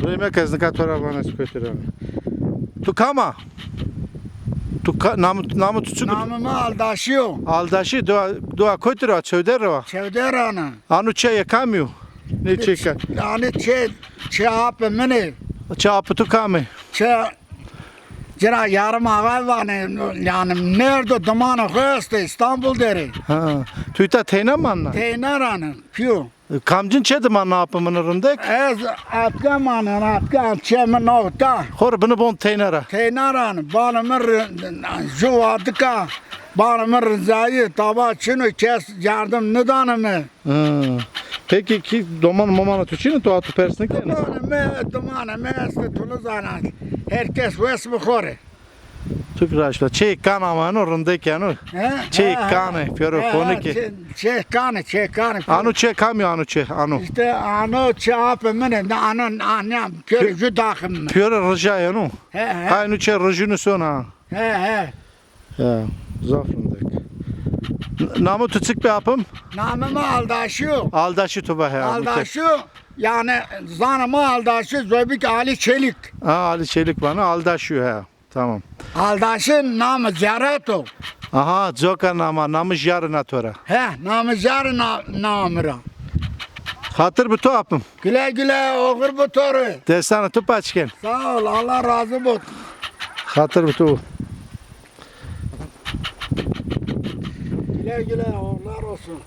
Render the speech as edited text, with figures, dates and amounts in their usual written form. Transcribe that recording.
Rime kazın katora bana spötürüm. Tu kama. Namı tutsuk. Namımı aldaşıyor. Aldaşı dua kötürü çövder. Çevder ana. Anu çe yakamıyor. Ne çeka? Yani çe apı mini. Çapı tu kame. Cira yarım ağay var yani nerede dumanı koyuyorsa İstanbul deri. Ha. Tüyta teyna mı anla? Teynar ana. Piyo. Kamcın çe duman ne yapımını rındek? Ez apkan manın apkan çemin nokta. Hor bunu bon teynara. Teynar ana. Bağlamır juvadıka. Bağlamır rızayı taba çinu kes yardım nıdanımı. Peki ki doman mamana tüçünü tu atı persnek yani. Dumanı este tuluzana. Herkes ves bukore. Tükraşla. Çe kan amanı rındek yani. Çe kane. Piyoro koniki. Çekane. Anu çe kamyo anu çe anu. İşte ano çapı mene anam kör judakım. Piyoro rıja yani. He. Haynu çe rıjını sona. He. Ya zafrındek. Namı tutsuk bir yapım. Namımı aldaşıyor. Aldaşı tuba he. Aldaşıyor. Yani zanımı aldaşıyor. Zöbük Ali Çelik. Ali Çelik bana aldaşıyor he. Tamam. Aldaşın namı Zerato. Aha zoka namı jarına tora. He namı Zerı namıra. Hatır bu tu yapım. Güle güle okur bu toru. Desana tu paçken. Sağ ol Allah razı olsun. Hatır bu tu. Güle güle oğullar olsun.